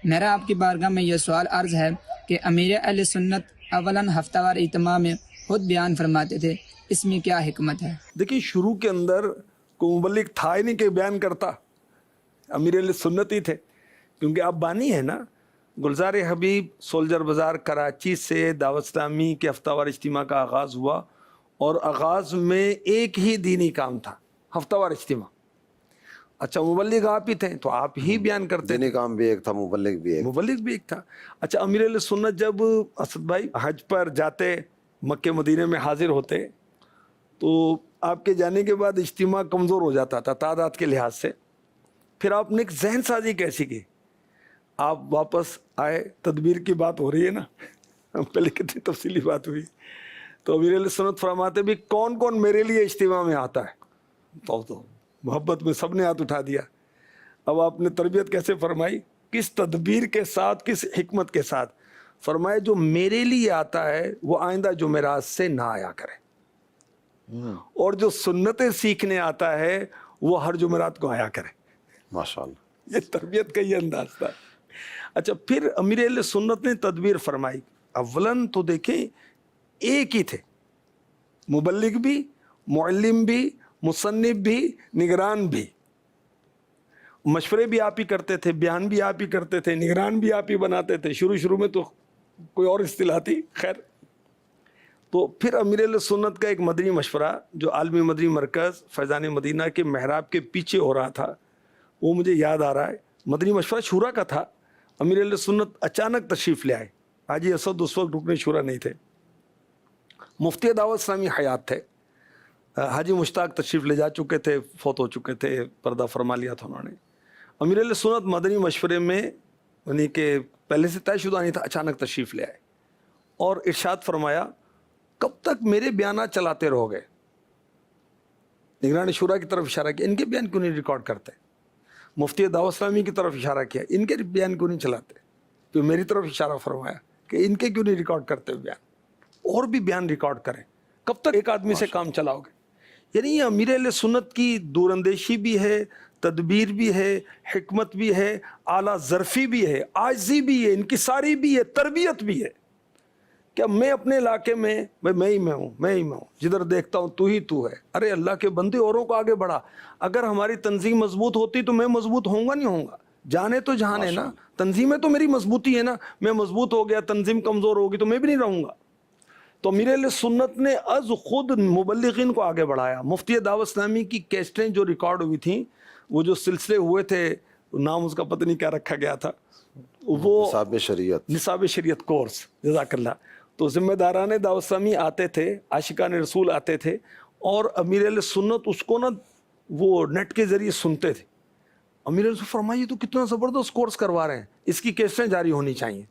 میرا آپ کی بارگاہ میں یہ سوال عرض ہے کہ امیر اہل سنت اولاً ہفتہ وار اجتماع میں خود بیان فرماتے تھے، اس میں کیا حکمت ہے؟ دیکھیں شروع کے اندر کوئی مبلغ تھا ہی نہیں کہ بیان کرتا، امیر اہل سنت ہی تھے، کیونکہ آپ بانی ہے نا۔ گلزار حبیب سولجر بازار کراچی سے دعوت اسلامی کے ہفتہ وار اجتماع کا آغاز ہوا، اور آغاز میں ایک ہی دینی کام تھا، ہفتہ وار اجتماع۔ اچھا مبلغ آپ ہی تھے تو آپ ہی بیان کرتے دینی تھے، کام بھی ایک تھا، مبلغ بھی ایک۔ مبلغ بھی ایک تھا۔ اچھا امیر علیہ سنت جب اسد بھائی حج پر جاتے، مکہ مدینہ میں حاضر ہوتے، تو آپ کے جانے کے بعد اجتماع کمزور ہو جاتا تھا تعداد کے لحاظ سے۔ پھر آپ نے ایک ذہن سازی کیسی کی، آپ واپس آئے، تدبیر کی بات ہو رہی ہے نا، پہلے کتنی تفصیلی بات ہوئی، تو امیر علیہ سنت فرماتے بھی کون کون میرے لیے اجتماع میں آتا ہے، تو محبت میں سب نے ہاتھ اٹھا دیا۔ اب آپ نے تربیت کیسے فرمائی، کس تدبیر کے ساتھ، کس حکمت کے ساتھ فرمائے، جو میرے لیے آتا ہے وہ آئندہ جمعرات سے نہ آیا کرے، اور جو سنتیں سیکھنے آتا ہے وہ ہر جمعرات کو آیا کرے۔ ماشاءاللہ، یہ تربیت کا یہ انداز تھا۔ اچھا پھر امیر اہل سنت نے تدبیر فرمائی۔ اولاً تو دیکھیں ایک ہی تھے، مبلغ بھی، معلم بھی، مصنف بھی، نگران بھی۔ مشورے بھی آپ ہی کرتے تھے، بیان بھی آپ ہی کرتے تھے، نگران بھی آپ ہی بناتے تھے۔ شروع میں تو کوئی اور اصطلاح تھی، خیر۔ تو پھر امیر علیہ سنت کا ایک مدنی مشورہ جو عالمی مدنی مرکز فیضان مدینہ کے محراب کے پیچھے ہو رہا تھا، وہ مجھے یاد آ رہا ہے۔ مدنی مشورہ شورا کا تھا۔ امیر علیہ سنت اچانک تشریف لے آئے۔ حاجی اسد اس وقت رکن شورا نہیں تھے، مفتی دعوت اسلامی حیات تھے۔ حاجی مشتاق تشریف لے جا چکے تھے، فوت ہو چکے تھے، پردہ فرما لیا تھا انہوں نے۔ امیر علیہ سنت مدنی مشورے میں یعنی کہ پہلے سے طے شدہ نہیں تھا، اچانک تشریف لے آئے اور ارشاد فرمایا کب تک میرے بیانات چلاتے رہو گے؟ نگران شورا کی طرف اشارہ کیا، ان کے بیان کیوں نہیں ریکارڈ کرتے؟ مفتی دعوت اسلامی کی طرف اشارہ کیا، ان کے بیان کیوں نہیں چلاتے؟ تو میری طرف اشارہ فرمایا کہ ان کے کیوں نہیں ریکارڈ کرتے بیان، اور بھی بیان ریکارڈ کریں، کب تک ایک آدمی سے کام چلاؤ گے؟ یعنی یہ امیر اہل سنت کی دور اندیشی بھی ہے، تدبیر بھی ہے، حکمت بھی ہے، اعلیٰ ظرفی بھی ہے، عاجزی بھی ہے، انکساری بھی ہے، تربیت بھی ہے۔ کیا میں اپنے علاقے میں میں ہی ہوں، جدھر دیکھتا ہوں تو ہی تو ہے۔ ارے اللہ کے بندے، اوروں کو آگے بڑھا۔ اگر ہماری تنظیم مضبوط ہوتی تو میں مضبوط ہوں گا نہیں ہوں گا؟ جانے تو جہان ہے نا، تنظیمیں تو میری مضبوطی ہے نا۔ میں مضبوط ہو گیا، تنظیم کمزور ہوگی تو میں بھی نہیں رہوں گا۔ تو امیر علیہ سنت نے از خود مبلغین کو آگے بڑھایا۔ مفتی دعوت اسلامی کی کیسٹیں جو ریکارڈ ہوئی تھیں، وہ جو سلسلے ہوئے تھے، نام اس کا پتہ نہیں کیا رکھا گیا تھا، وہ نصاب شریعت کورس، جزاک اللہ۔ تو ذمہ داران دعوت اسلامی آتے تھے، عاشقان رسول آتے تھے، اور امیر علیہ سنت اس کو نا وہ نیٹ کے ذریعے سنتے تھے۔ امیر علیہ سنت فرمائیے تو کتنا زبردست کورس کروا رہے ہیں، اس کی کیسٹیں جاری ہونی چاہیے۔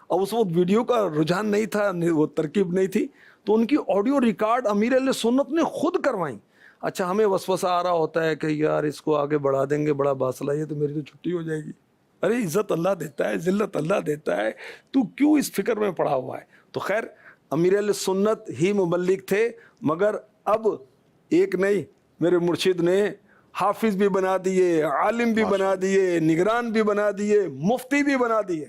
اب اس وقت ویڈیو کا رجحان نہیں تھا، وہ ترکیب نہیں تھی، تو ان کی آڈیو ریکارڈ امیر علیہ سنت نے خود کروائیں۔ اچھا ہمیں وسوسہ آ رہا ہوتا ہے کہ یار اس کو آگے بڑھا دیں گے، بڑا باصلاحیت ہے، میری تو چھٹی ہو جائے گی۔ ارے عزت اللہ دیتا ہے، ذلت اللہ دیتا ہے، تو کیوں اس فکر میں پڑا ہوا ہے؟ تو خیر امیر علیہ سنت ہی مبلغ تھے، مگر اب ایک نہیں، میرے مرشد نے حافظ بھی بنا دیے، عالم بھی بنا دیے، نگران بھی بنا دیے، مفتی بھی بنا دیے۔